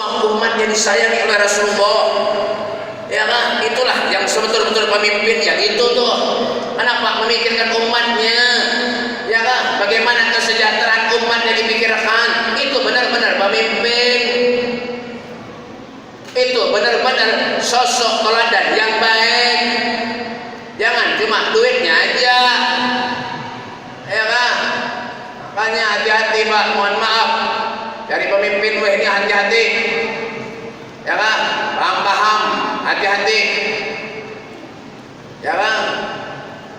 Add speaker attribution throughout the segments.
Speaker 1: semua umatnya disayangi oleh Rasulullah. Ya kan? Itulah yang sebetul-betul pemimpin yang itu tuh. Kenapa memikirkan umatnya? Ya kan? Bagaimana kesejahteraan umatnya dipikirkan? Itu benar-benar pemimpin. Itu benar-benar sosok teladan yang baik. Jangan cuma duitnya aja. Ya kan? Makanya hati-hati Pak, mohon maaf. Dari pemimpin ini hati-hati. Ya kan? Paham-paham, hati-hati. Ya kan?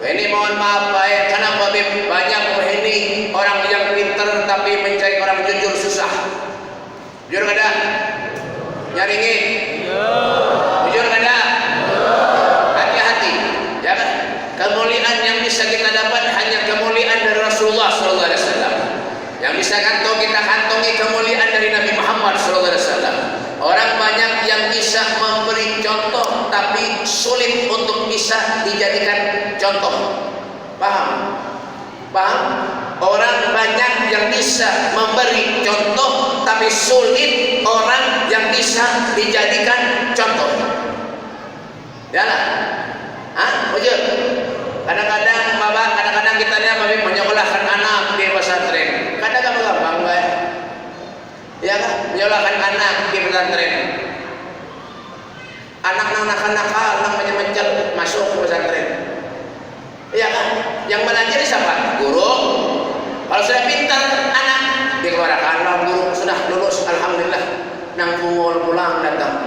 Speaker 1: Ini mohon maaf Pak, kenapa banyak ini orang yang pintar tapi mencari orang jujur susah. Jujur kada? Nyaringin? Jujur kada? Hati-hati. Ya kan? Kemuliaan yang bisa kita dapat hanya kemuliaan dari Rasulullah SAW. Yang bisa kita kantongi kemuliaan dari Nabi Muhammad SAW. Orang banyak yang bisa memberi contoh tapi sulit untuk bisa dijadikan contoh. Paham? Paham? Orang banyak yang bisa memberi contoh tapi sulit orang yang bisa dijadikan contoh. Ya lah. Bujur. Kadang-kadang Bapak, kadang-kadang kita lihat menyekolahkan anak di pesantren. Kadang-kadang gampang baik. Ya kan? Menyekolahkan anak di pesantren. Anak-anak nakal namanya mencet masuk ke pesantren. Ya kan? Yang belajar siapa? Guru. Kalau sudah pintar anak dikeluarkan lah guru sudah lulus alhamdulillah. Nang pungul pulang datang.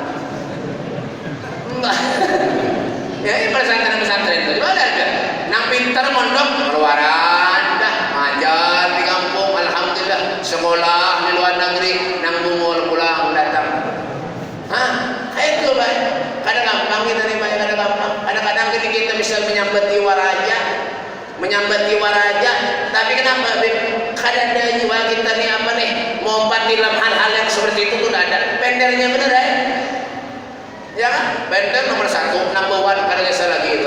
Speaker 1: Ya ini pesantren-pesantren itu juga ada. Nang pintar mondok keluaran dah ngajar di kampung alhamdulillah, sekolah di luar negeri nang bungul pulang datang. Itu baik. Kadang gampang kita nih banyak kadang gampang. Kadang-kadang kita bisa menyambati waraja, tapi kenapa kadang ada jiwa kita nih lompat dalam hal-hal yang seperti itu tuh ada pendernya bener ya. Ya kan? Bender nomor 1, number 1 kadang saya lagi itu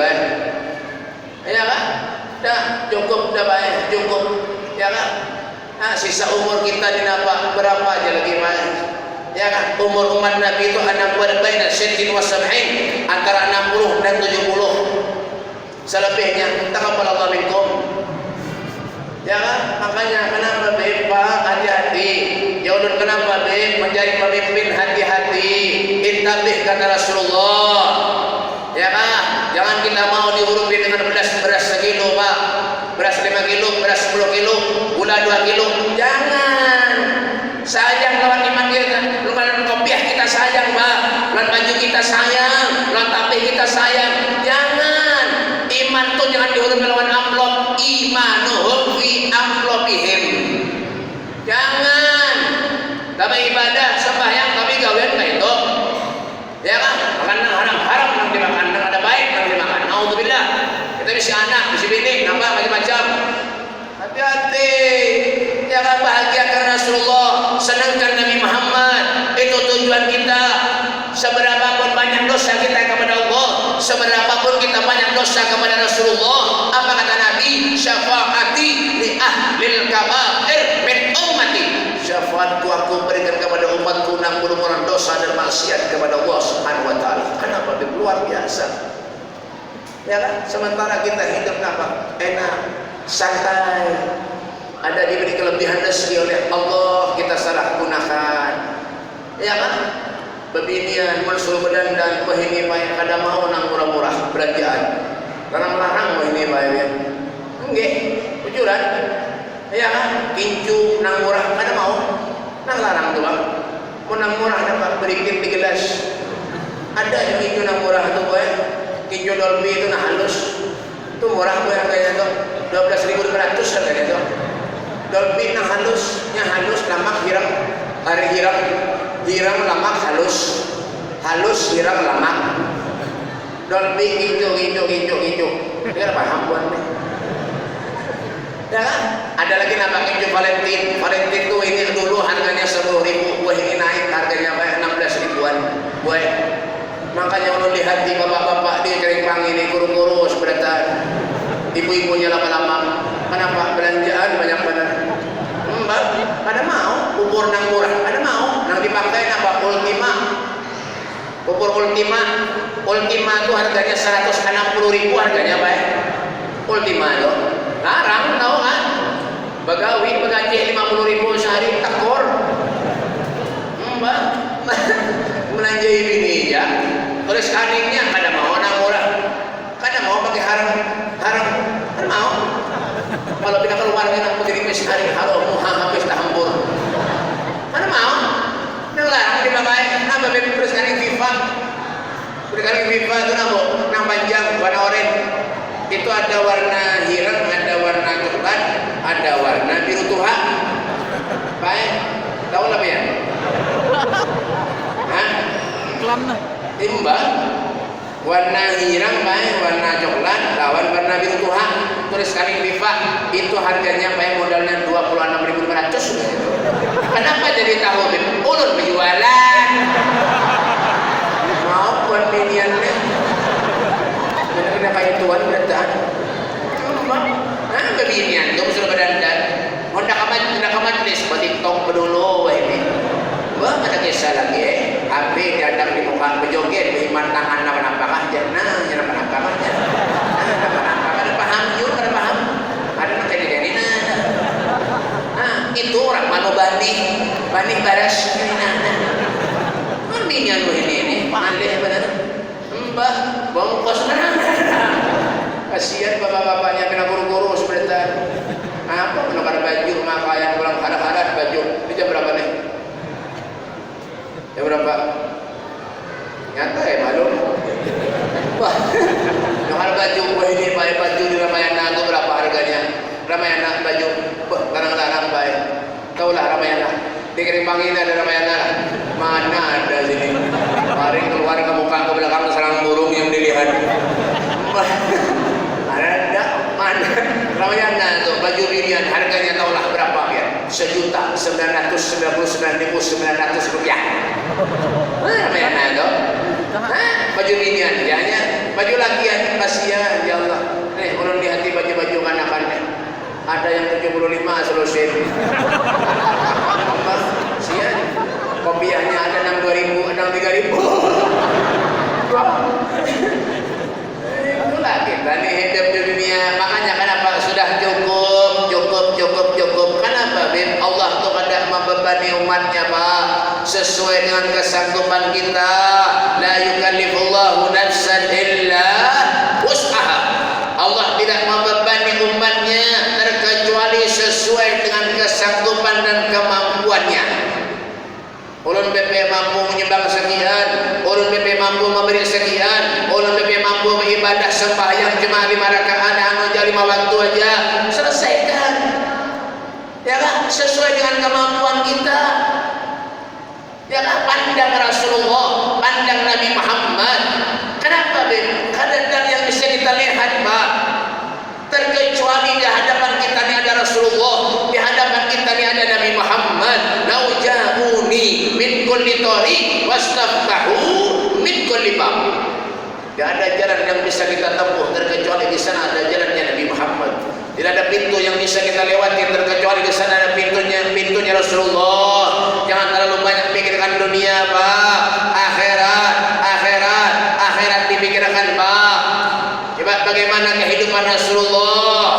Speaker 1: ya kan? Dah cukup dah baik, cukup ya kan? Sisa umur kita di berapa aja lagi baik. Ya kan? Umur umat Nabi itu baina sittin wa sab'in, antara 60 dan 70. Selebihnya taqabbalallahu minkum. Ya kan? Makanya kenapa Pak hati-hati. Ya udah kenapa menjadi pemimpin hati-hati. Intabih kata Rasulullah. Ya kan? Jangan kita mau dihurupi dengan beras sekilo Pak. Beras 5 kilo, beras 10 kilo, gula 2 kilo. Jangan. Sayang lawan iman kita. Lawan kopiah kita sayang Pak. Lawan baju kita sayang. Lawan tapih kita sayang. Jangan. Iman tuh jangan dihurupi lawan amplop. Imanuhum fi amplopihim. Jangan. Tapi ibadah sembahyang tapi gawean kayak itu. Ya kan? Makan haram yang dimakan, ada baik yang dimakan. Nauzubillah. Kita bisa anak, bisa bini, nambah macam-macam. Hati-hati. Ya kan? Bahagia karena Rasulullah, senangkan Nabi Muhammad. Itu tujuan kita. Seberapapun banyak dosa kita kepada Allah, seberapapun kita banyak dosa kepada Rasulullah, apa kata Nabi? Syafaati li ahlil kabair min ummati. Syafaatku aku berikan kepada umatku yang berumuran dosa dan maksiat kepada Allah Subhanahu wa taala. Kenapa? Luar biasa. Ya kan? Sementara kita hidup enak, santai. Ada diberi kelebihan rezeki oleh Allah, kita salah gunakan. Ya kan? Bebinian, mensuruh berdandan, ini baik, kada mau nang murah-murah belanjaan. Larang-larang mau ini baik. Enggak, jujuran. Ya kan? Kincu nang murah kada mau. Nang larang tuh Bang. Mau nang murah dapat berikit di gelas. Ada yang kincu nang murah tuh boy. Kincu Dolby itu nah halus. Itu murah boy harganya tuh 12.500 harganya tuh. Dolby nang halusnya halus, lamak hirang. Hari hirang lamak halus. Halus hirang lamak. Dolby hijau. Dia paham buat nih. Ya kan? Ada lagi nama keju Valentine. Valentine tuh ini dulu harganya 10.000, buah ini naik harganya 16 ribuan. Buah. Makanya kalau lihat di bapak-bapak di Keringpang ini kurus-kurus beratan. Ibu-ibunya lama-lama. Kenapa? Belanjaan banyak benar. Pada mau umur nang murah, ada mau nang dipakai apa Pupur Ultima itu harganya 160.000 harganya Pak. Ultima itu larang tahu kan? Bagawi begaji 50.000 sehari takor. Mbak melanjai bini ya. Tulis kaningnya kada mau orang murah. Kada mau pakai haram. Kada mau. Kalau tidak keluar kita begini sehari halo habis dah hampur. Kada mau. Larang dipakai. Nambah bebek terus kaning FIFA. Kaning FIFA itu nang panjang warna oranye. Itu ada warna hirang, ada warna coklat, ada warna biru tua. Baik, tahu lah ya? Hah?
Speaker 2: Iklan lah.
Speaker 1: Timbang. Warna hirang baik, warna coklat, lawan warna biru tua. Tulis kaning FIFA. Itu harganya baik modalnya 26.500. Kenapa jadi tahu ulun penjualan? Mau buat miniannya. Benar-benar kayak tuan berdataan. Nah, beginian, kamu sudah berdandan. Mau nak majlis, buat TikTok dulu ini. Wah, ada kisah lagi. Api diadang di muka berjoget, beriman tangan apa-apa aja. Nah, jangan apa-apa aja. Ada paham juga, ada paham. Ada nak jadi nah, itu orang mau banding baras nah minian ini pandai benar mbah bongkos kasihan bapak-bapaknya kena guru-guru sebentar apa menukar baju makanya pulang hadat baju ini jam berapa nih jam berapa nyata ya malu wah nukar baju wah ini pakai baju di Ramayana itu berapa harganya Ramayana baju larang-larang baik taulah Ramayana dikirim panggilan ada Ramayana mana ada sini mari keluar ke muka ke belakang serang burung yang dilihat ada mana Ramayana tuh baju binian harganya taulah berapa ya 1.999.900 rupiah Ramayana tuh baju binian ya baju lakian kasihan ya Allah nih ulun di hati baju-baju kanak-kanak ada yang 75 selesai sian kopiahnya ada 6.200 ada 3.000 itulah kita nih hidup di dunia makanya kenapa sudah cukup kenapa Bim Allah tuh kada membebani umatnya Pak sesuai dengan kesanggupan kita la yukallifullahu nafsan illa wus'aha Allah tidak membebani umatnya terkecuali sesuai dengan kesanggupan dan kemampuannya. Ulun BP mampu menyembah sekian, ulun BP mampu memberi sekian, ulun BP mampu beribadah sembahyang cuma 5 rakaat anu 5 waktu aja, selesaikan. Ya kan? Sesuai dengan kemampuan kita. Ya kan? Pandang Rasulullah, pandang Nabi Muhammad. Kenapa Ben? Kadang yang bisa kita lihat Pak terkecuali di hadapan kita ini ada Rasulullah, di hadapan kita ini ada Nabi Muhammad. Lau ja'uni min kulli tariq wastaftahu min kulli bab. Tidak ada jalan yang bisa kita tempuh terkecuali di sana ada jalannya Nabi Muhammad. Tidak ada pintu yang bisa kita lewati terkecuali di sana ada pintunya Rasulullah. Jangan terlalu banyak pikirkan dunia Pak. Akhirat dipikirkan Pak. Coba bagaimana kehidupan Rasulullah,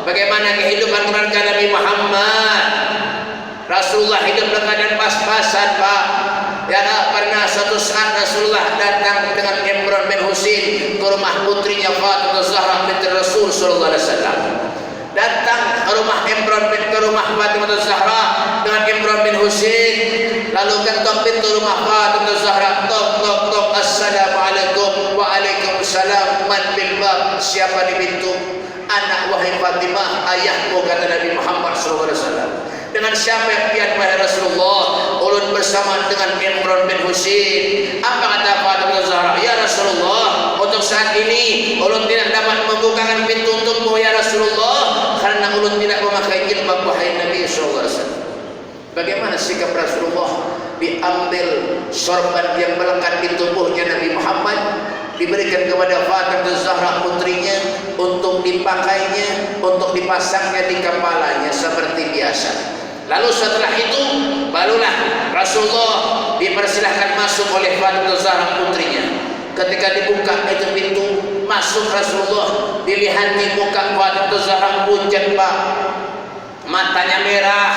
Speaker 1: bagaimana kehidupan keluarga Nabi Muhammad. Rasulullah hidup dalam keadaan pas-pasan Pak. Ya pernah suatu saat Rasulullah datang dengan Imran bin Husain ke rumah putrinya Fatimah Zahra binti Rasul sallallahu alaihi wasallam. Datang ke rumah Fatimah Zahra dengan Imran bin Husain. Lalu ketok pintu rumah Fatimah Zahra, tok, assalamualaikum. Waalaikumsalam. Man bil bab, siapa di pintu? Anak wahai Fatimah, ayahmu kata Nabi Muhammad sallallahu alaihi wasallam. Dengan siapa yang pian wahai Rasulullah? Ulun bersama dengan Imran bin Husain. Apa kata Fatimah Zahra? Ya Rasulullah, untuk saat ini ulun tidak dapat membukakan pintu untukmu ya Rasulullah karena ulun tidak memakai jilbab wahai Nabi sallallahu alaihi wasallam. Bagaimana sikap Rasulullah? Diambil sorban yang melekat di tubuhnya Nabi Muhammad, diberikan kepada Fatimah Zahra putrinya untuk dipakainya, untuk dipasangnya di kepalanya seperti biasa. Lalu setelah itu barulah Rasulullah dipersilahkan masuk oleh Fatimah Zahra putrinya. Ketika dibuka itu pintu masuk Rasulullah, dilihat di muka Fatimah Zahra pucat Pak, matanya merah,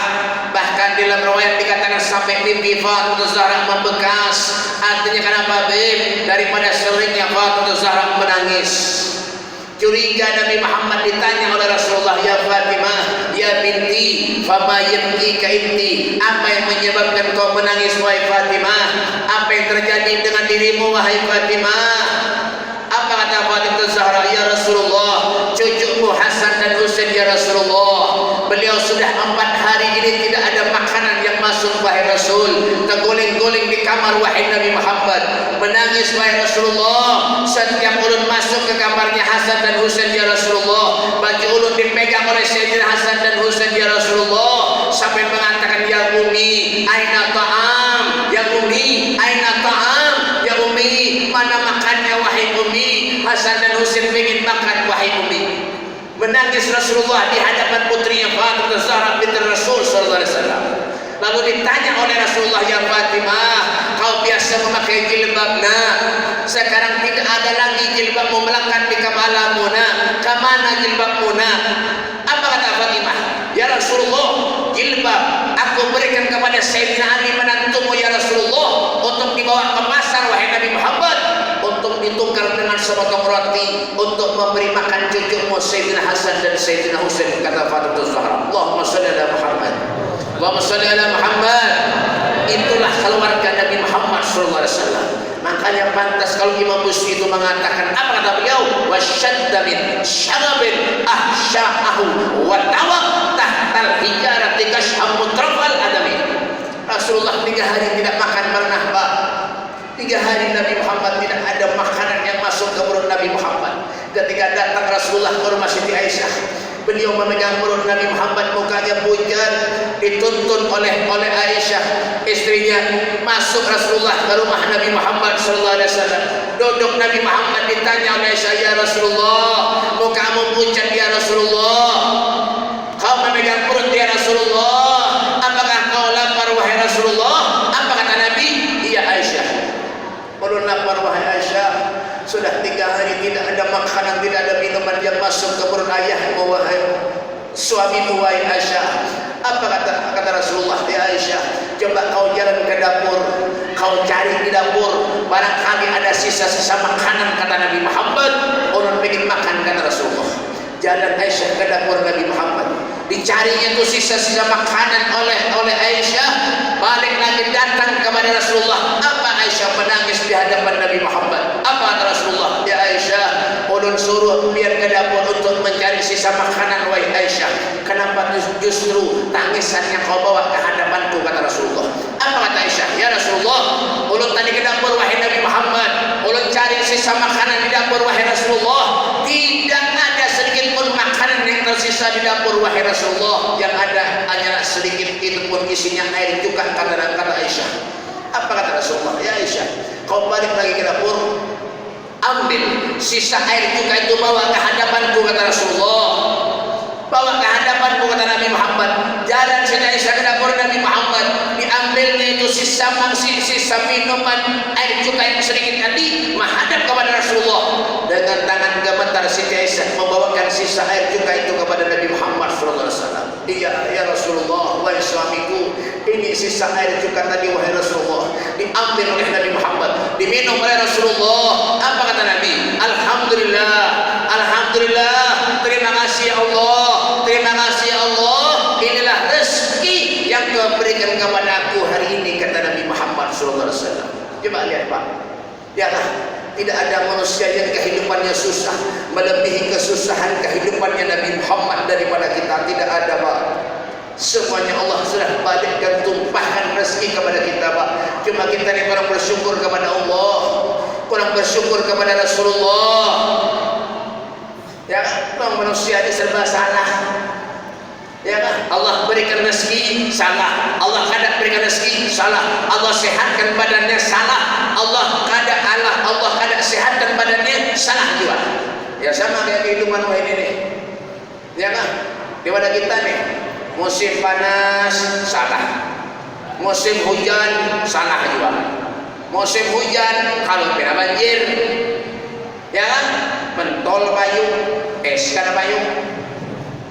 Speaker 1: bahkan dalam riwayat dikatakan sampai pipi Fatimah Zahra membekas. Artinya kenapa Beb? Daripada seringnya Fatimah Zahra menangis. Curiga Nabi Muhammad ditanya oleh Rasulullah, ya Fatimah, ya binti, fama yabkika inti, apa yang menyebabkan kau menangis wahai Fatimah? Apa yang terjadi dengan dirimu wahai Fatimah? Apa kata Fatimah Zahra? Ya Rasulullah, cucumu Hasan dan Husain ya Rasulullah, beliau sudah 4 hari ini tidak ada makanan yang masuk wahai Rasul, terguling-guling di kamar wahai Nabi Muhammad, menangis wahai Rasulullah. Setiap ulun masuk ke kamarnya Hasan dan Husain ya Rasulullah, baju ulun dipegang oleh Sayyidina Hasan dan Husain ya Rasulullah, sampai mengatakan ya Umi aina ta'am, ya Umi aina ta'am, ya Umi mana makannya wahai Umi. Hasan dan Husain ingin makan wahai Umi. Menangis Rasulullah di hadapan putrinya Fatimah Zahra binti Rasul sallallahu alaihi wasallam. Lalu ditanya oleh Rasulullah, ya Fatimah, kau biasa memakai jilbab nak, sekarang tidak ada lagi jilbabmu melekat di kepalamu nak, kemana jilbabmu nak? Apa kata Fatimah? Ya Rasulullah, jilbab aku berikan kepada Sayyidina Ali menantumu ya Rasulullah, untuk dibawa ke pasar wahai Nabi Muhammad, untuk ditukar dengan sepotong roti untuk memberi makan cucumu Sayyidina Hasan dan Sayyidina Husain. Kata Fatimah Zahra, Allahumma shalli ala Muhammad, Allahumma shalli ala Muhammad. Itulah keluarga Nabi Muhammad sallallahu alaihi wasallam. Makanya pantas kalau Imam Busiri itu mengatakan, apa kata beliau? Wasyadda min syagabin ahsya'ahu wa tawaq tahtal hijarati kasham mutrafal adami. Rasulullah 3 hari tidak makan pernah Pak. 3 hari Nabi Muhammad tidak ada makanan yang masuk ke perut Nabi Muhammad. Ketika datang Rasulullah ke rumah Siti Aisyah, beliau memegang perut Nabi Muhammad, mukanya pucat, dituntun oleh Aisyah istrinya. Masuk Rasulullah ke rumah Nabi Muhammad sallallahu alaihi wasallam. Duduk Nabi Muhammad, ditanya oleh Aisyah, ya Rasulullah, mukamu pucat ya Rasulullah, kau memegang perut ya Rasulullah, apakah kau lapar wahai Rasulullah? Apa kata Nabi? Iya Aisyah, ulun lapar wahai Aisyah. Sudah 3 hari tidak ada makanan, tidak ada minuman yang masuk ke perut ayahmu wahai suamimu wahai Aisyah. Apa kata Rasulullah? Ya Aisyah, coba kau jalan ke dapur, kau cari di dapur, barangkali ada sisa-sisa makanan. Kata Nabi Muhammad, ulun ingin makan. Kata Rasulullah. Jalan Aisyah ke dapur Nabi Muhammad, dicarinya itu sisa-sisa makanan oleh Aisyah. Balik lagi datang kepada Rasulullah. Apa Aisyah menangis di hadapan Nabi Muhammad? Apa kata Rasulullah? Ya Aisyah, ulun suruh biar ke dapur untuk mencari sisa makanan wahai Aisyah. Kenapa justru tangisan yang kau bawa ke hadapanku? Kata Rasulullah. Apa kata Aisyah? Ya Rasulullah, ulun tadi ke dapur wahai Nabi Muhammad, ulun cari sisa makanan di dapur wahai Rasulullah, tidak ada sedikit pun makanan yang tersisa di dapur wahai Rasulullah. Yang ada hanya sedikit, itu pun isinya air juga. Kata Aisyah. Apa kata Rasulullah? Ya Aisyah, kau balik lagi ke dapur, ambil sisa air juga itu, bawa ke hadapanku. Kata Rasulullah. Bawa ke hadapanku kata Nabi Muhammad. Jalan Siti Aisyah ke dapur Nabi Muhammad, diambilnya itu sisa minuman air juga yang sedikit tadi, menghadap kepada Rasulullah. Dengan tangan gemetar Siti Aisyah membawakan sisa air juga itu kepada Nabi Muhammad sallallahu alaihi wasallam. Iya ya Rasulullah, wahai suamiku, ini sisa air juga tadi wahai Rasulullah, diambil oleh Nabi Muhammad, diminum oleh Rasulullah. Apa kata Nabi? Alhamdulillah, alhamdulillah, terima kasih ya Allah, terima kasih ya Allah, inilah rezeki yang Kau berikan kepada aku hari ini. Kata Nabi Muhammad sallallahu alaihi wasallam. Coba lihat Pak, ya lah, tidak ada manusia yang kehidupannya susah melebihi kesusahan kehidupannya Nabi Muhammad daripada kita. Tidak ada Pak. Semuanya Allah sudah balikkan, tumpahkan rezeki kepada kita Pak. Cuma kita ini kurang bersyukur kepada Allah, kurang bersyukur kepada Rasulullah. Ya kan, manusia ini serba salah. Ya kan, Allah berikan rezeki salah, Allah kadang berikan rezeki salah, Allah sehatkan badannya salah, Allah kadang sehatkan badannya salah juga. Ya sama kayak kehidupan ini nih. Ya kan, di mana kita nih? musim panas salah, musim hujan salah juga. Musim hujan kalau kena banjir, ya kan, pentol payung, es karena payung.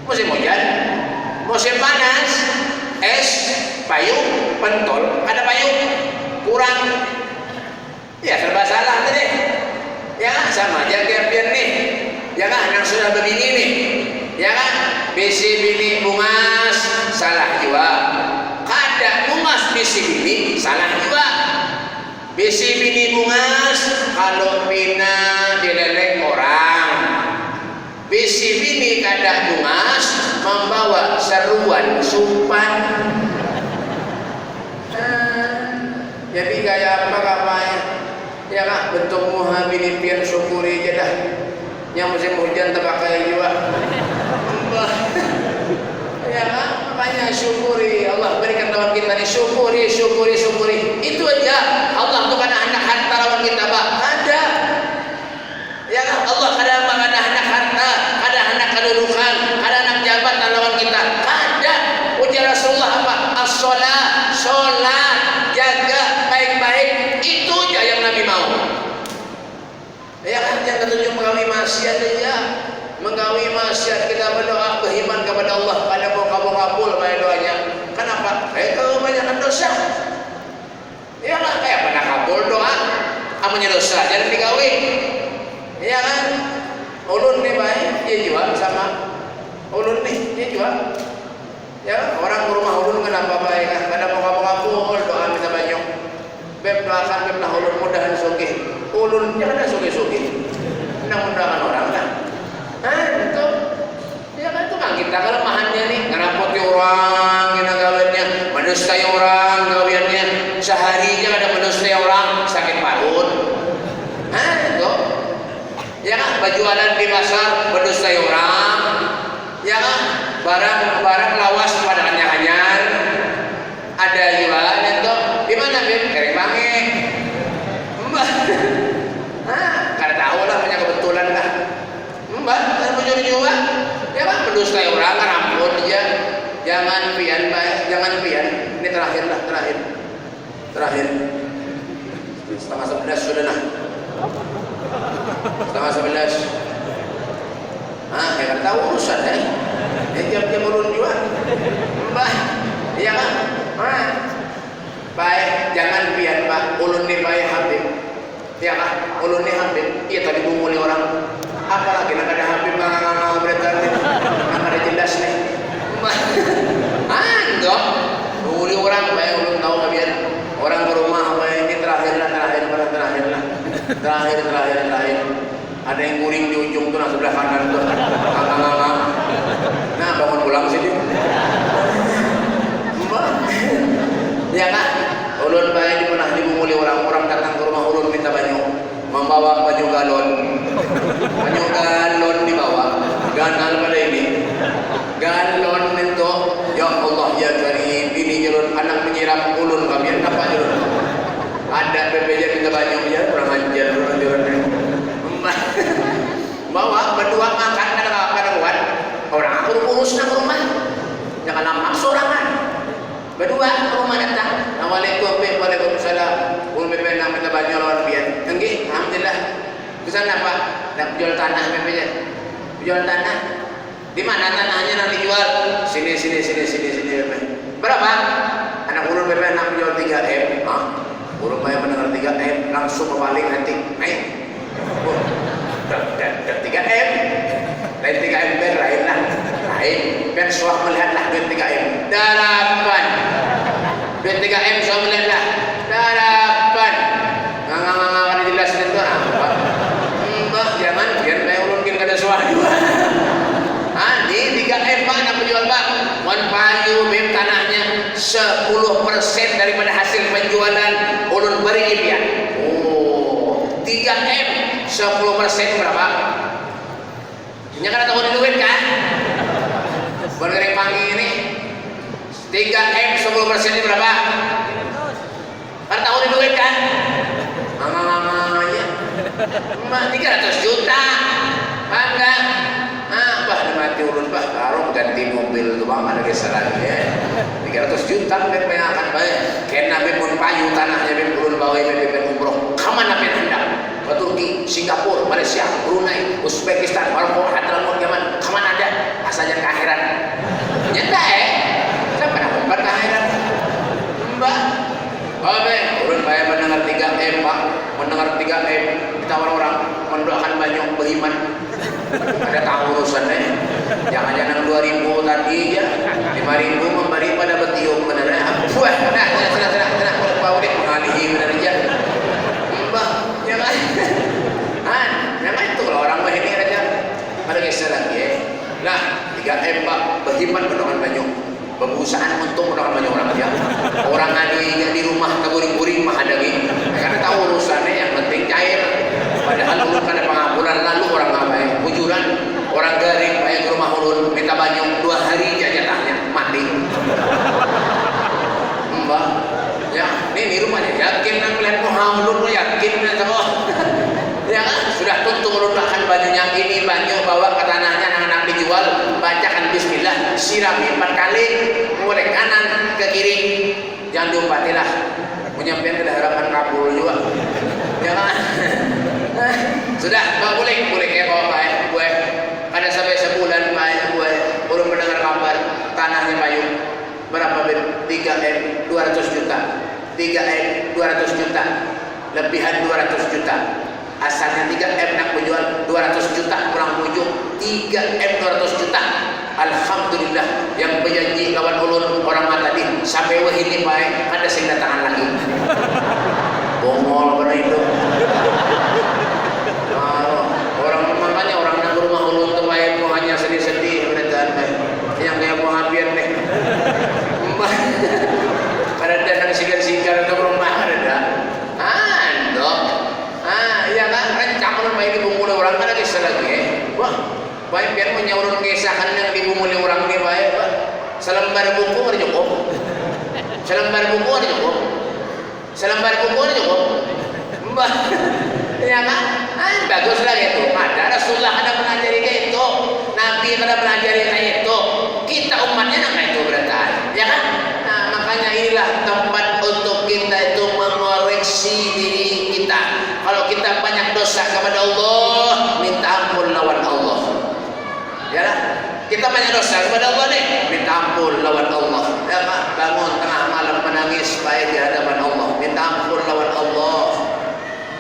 Speaker 1: Musim hujan, musim panas, es, payung, pentol, ada payung, kurang, ya serba salah tadi. Ya sama aja kayak pian nih, ya kan, yang sudah begini nih, ya kan, bisi bini bungas salah juga, kada bungas bisi bini salah juga. Bisi bini bungas kalau bina dilelek orang, bisi bini kada bungas membawa seruan supan. Jadi kayak apa kapanya? Ya kak, bentuk muha bini pian syukuri aja dah. Yang musim hujan terpakai juga. Ya kak, makanya syukuri. Allah berikan lawan kita nih, syukuri, syukuri, syukuri. Itu aja. Allah tuh karena anak harta lawan kita pak. Ada. Ya kak, Allah kadang ada anak harta, ada anak kedudukan, ada anak jabatan lawan kita. Ada. Ujar Rasulullah apa? As-sholat, sholat, jaga baik-baik. Itu aja yang Nabi mau. Ya kan, yang ketujuh menggawi maksiat aja. Menggawi maksiat kita berdoa beriman kepada Allah, pada mau kabul pada doanya. Kenapa? Kebanyakan dosa. Ya lah, kayak pernah kabul doa, amunya dosa jangan digawi. Ya kan? Ulun nih baik, dia juga sama. Ulun nih, dia juga. Ya, orang ke rumah ulun kenapa baik kan? Pada mau kabul doa minta banyak. Beb doakan beb lah ulun mudahan sugih. Ulun jangan sugih-sugih. Mudah-mudahan orang kan. Itu ya kan, itu kan kita kelemahannya nih, ngerapoti orang yang gawiannya, menustai orang gawiannya, sehari aja ada menustai orang sakit parut. Itu ya kan, berjualan di pasar menustai orang, ya kan, barang lawas pada hanyar-hanyar. Ada jualan itu di mana Bib? Kering Bangi. Mbak, kada tahu lah, punya kebetulan lah. Mbak, kan punya juga, ya kan, mendustai orang kan ampun aja. Jangan pian, Pak, jangan pian. Ini terakhir lah, terakhir. 10:30 sudah nah. 10:30. Ya kan tahu urusan ya. Jam-jam ulun juga. Mbak, iya kan? Baik, jangan pian Pak. Ulun ni baik Habib. Ya kan? Ulun ni Habib. Iya tadi bumuli orang. Apalagi nak ada Habib berita ni. Nak ada jelas nih. Enggak. Bumuli orang baik ulun tahu biar orang ke rumah baik ini terakhir lah. Terakhir. Ada yang guring di ujung tuh, nah sebelah kanan tuh. Nah, bangun pulang sini. Ya kan? Ulun baik di mana dibumuli orang datang ke rumah ulun minta banyu, membawa baju galon dibawa, ganal pada ini, galon itu, ya Allah ya Karim, ini jalur anak menyiram ulun kami, apa jalur? Ada PPJ minta banyu ya, kurang ajar jalurnya. Bawa berdua makan kadang-kadang orang aku urus ke rumah, jangan lama sorangan. Berdua ke rumah datang. Assalamualaikum, waalaikumsalam. Ulun BPN nak minta banyak lawan pian. Enggih, alhamdulillah. Kesana Pak, nak jual tanah BPN. Jual tanah. Di mana tanahnya nanti jual? Sini BPN. Berapa? Anak ulun BPN nak jual 3M. Ulun bayar mendengar 3M, langsung kebalik nanti. Naik. 3M. Lain 3M ber lain lah. Biar suah melihatlah duit 3M. Darapan. Duit 3M suah melihatlah. Darapan. Nggak ada jelasin itu apa? Mbak, jangan biar saya ulungin kada suah juga. Di 3M Pak, nak penjual Pak. Wan payu bim tanahnya 10% daripada hasil penjualan ulun beri dia. 3M 10% berapa? Nya kada tahu duit kan? Berkering pagi ini 3M 10% ini berapa? Kan tahu di duit kan? Mama-mamanya 300 juta. Paham enggak? Bah mati ulun bah baru ganti mobil tuh bang ada geseran ya 300 juta kan akan bayar kena pun payu tanahnya pun bawa pun umroh kemana pun hendak ke Turki, Singapura, Malaysia, Brunei, Uzbekistan, Maroko, Hadramaut, Yaman kemana ada asalnya ke akhirat nyata siapa nak ke akhirat mbak urun bayar mendengar 3M pak mendengar 3M kita orang-orang mendoakan banyak beriman ada tahu urusannya jangan-jangan 2000 tadi ya 5000 memberi pada betium benar wah tenang Pak udah mengalihi benar aja mbak jangan jangan itu kalau orang mah ini aja ada geser lagi ya nah 3M pak berhimat mendoakan banyak berusaha untuk mendoakan banyak orang aja orang di rumah keguring-guring mah ada nih karena tahu urusannya yang penting cair padahal ulun pada pengampunan lalu orang apa ya bujuran orang garing kayak ke rumah ulun minta banyak 2 hari jatahnya mati mbak ya ini rumahnya yakin dan melihat ulun yakin sama ya sudah tentu ulun akan banyaknya ini banyak bawa ke tanahnya anak-anak dijual bacakan bismillah sirami 4 kali mulai kanan ke kiri jangan diumpatilah menyampaikan ke harapan kabul juga jangan sudah boleh kayak bawa Pak gue pada sampai sebulan Pak gue belum mendengar kabar tanahnya payung berapa bet 3M 200 juta 3M 200 juta lebihan 200 juta asalnya 3M nak menjual 200 juta kurang ujung 3M 200 juta alhamdulillah yang berjanji lawan ulun orang tadi sampai wahini Pak ada sing datangan lagi bongol pada itu orang makanya orang nang rumah ulun tuh baik mau hanya sedih-sedih beneran yang kayak mau habian deh pada datang sigar-sigar ke rumah ada dok iya kan rencana main di bumbu orang kan ada lagi wah baik biar menyauran kisahkan yang di bumbu orang ini baik pak selembar buku ada cukup selembar buku ada cukup selembar buku ada cukup mbak ya kan bagus lah itu ada Rasulullah ada pelajari kayak itu Nabi ada pelajari kayak itu kita umatnya namanya itu berarti ya kan nah makanya inilah tempat untuk kita itu mengoreksi diri kita kalau kita banyak dosa kepada Allah minta ampun lawan Allah ya lah kita banyak dosa kepada Allah nih minta ampun lawan Allah ya kan bangun tengah malam menangis baik di hadapan Allah minta ampun lawan Allah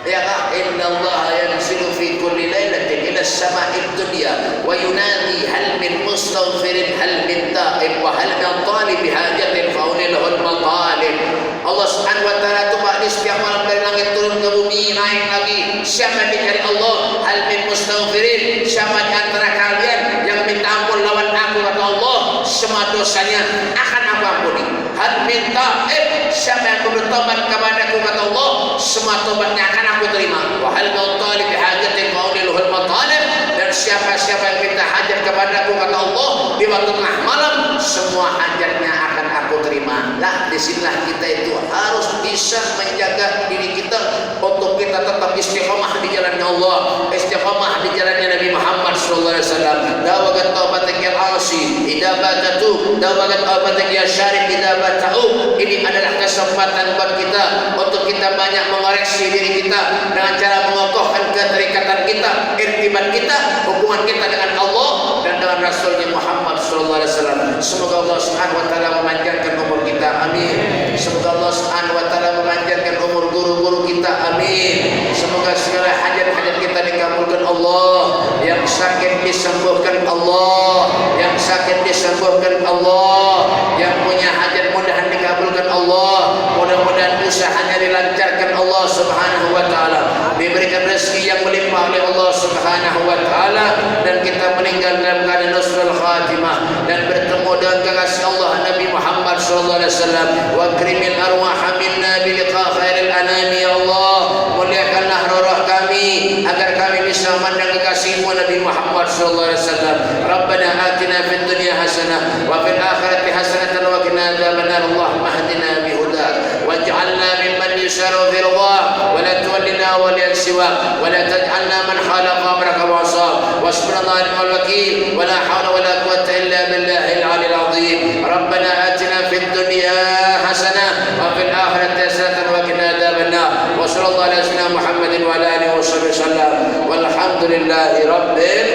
Speaker 1: ya kan innallaha yanzilu fi kulli lailatin ila as-sama'id dunya wa yunadi hal min mustaghfirin hal min ta'ib wa hal min talib hajatin faulilhul matalib Allah subhanahu wa ta'ala itu di setiap malam dari langit turun ke bumi naik lagi siapa dicari Allah hal min mustaghfirin siapa di antara kalian yang minta ampun lawan aku kata Allah semua dosanya akan aku ampuni hal min ta'ib siapa yang bertobat kepadaku kata Allah semua tobatnya akan aku terima wa hal min talib hajatin faulilhul matalib dan siapa-siapa yang minta hajat kepadaku kata Allah di waktu tengah malam semua hajatnya akan aku terima lah disinilah kita itu harus bisa menjaga diri kita untuk kita tetap istiqomah di jalannya Allah istiqomah di jalannya Nabi Muhammad sallallahu alaihi wasallam dawagat taubatak ya asi idza batatu dawagat taubatak ya syarif idza batau ini adalah kesempatan buat kita untuk kita banyak mengoreksi diri kita dengan cara mengokohkan keterikatan kita irtibat kita hubungan kita dengan Allah dan dengan Rasulnya Muhammad sallallahu alaihi wasallam semoga Allah subhanahu wa taala memanjangkan umur kita amin semoga Allah subhanahu wa taala memanjangkan umur guru-guru kita amin semoga segala hajat-hajat kita dikabulkan Allah yang sakit disembuhkan Allah yang sakit disembuhkan Allah yang punya hajat mudahan dikabulkan Allah mudah-mudahan usahanya dilancarkan Allah subhanahu wa taala diberikan rezeki yang melimpah oleh Allah subhanahu wa taala dan kita meninggal dalam keadaan husnul khatimah dan bertemu dengan kekasih Allah Nabi Muhammad sallallahu alaihi wasallam wa krimil arwah minna bi liqa khairil anami ya Allah muliakanlah roh kami agar kami bisa memandang kekasihmu Nabi Muhammad sallallahu alaihi wasallam Rabbana atina fid dunya hasanah wa fil akhirati hasanatan wa qina adzabannar Allahumma hdina bi hudak waj'alna mimman yusharu fi ridha wa la tuwallina wa la siwa wa la taj'alna man khalaqa amraka wa asab wasbunallahu wa ni'mal wakil wa la hawla wa la quwwata illa billahil aliyil azim. Rabbana atina fid dunya hasanah wa fil akhirati hasanah wa qina adzabannar. Wa sallallahu ala sayyidina Muhammadin wa ala alihi wasallam. Walhamdulillahi rabbil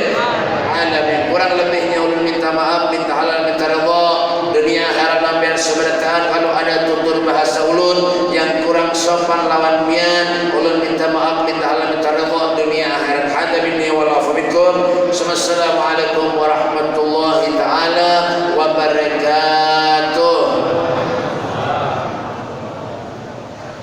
Speaker 1: alamin. Kurang lebihnya ulun minta maaf, minta halal, minta redha. Dunia akhirat lampian seberatan. Kalau ada tutur bahasa ulun yang kurang sopan lawan mian, ulun minta maaf, minta halal, minta redha. Dunia akhirat. Hada minni wal afu minkum. Assalamualaikum warahmatullahi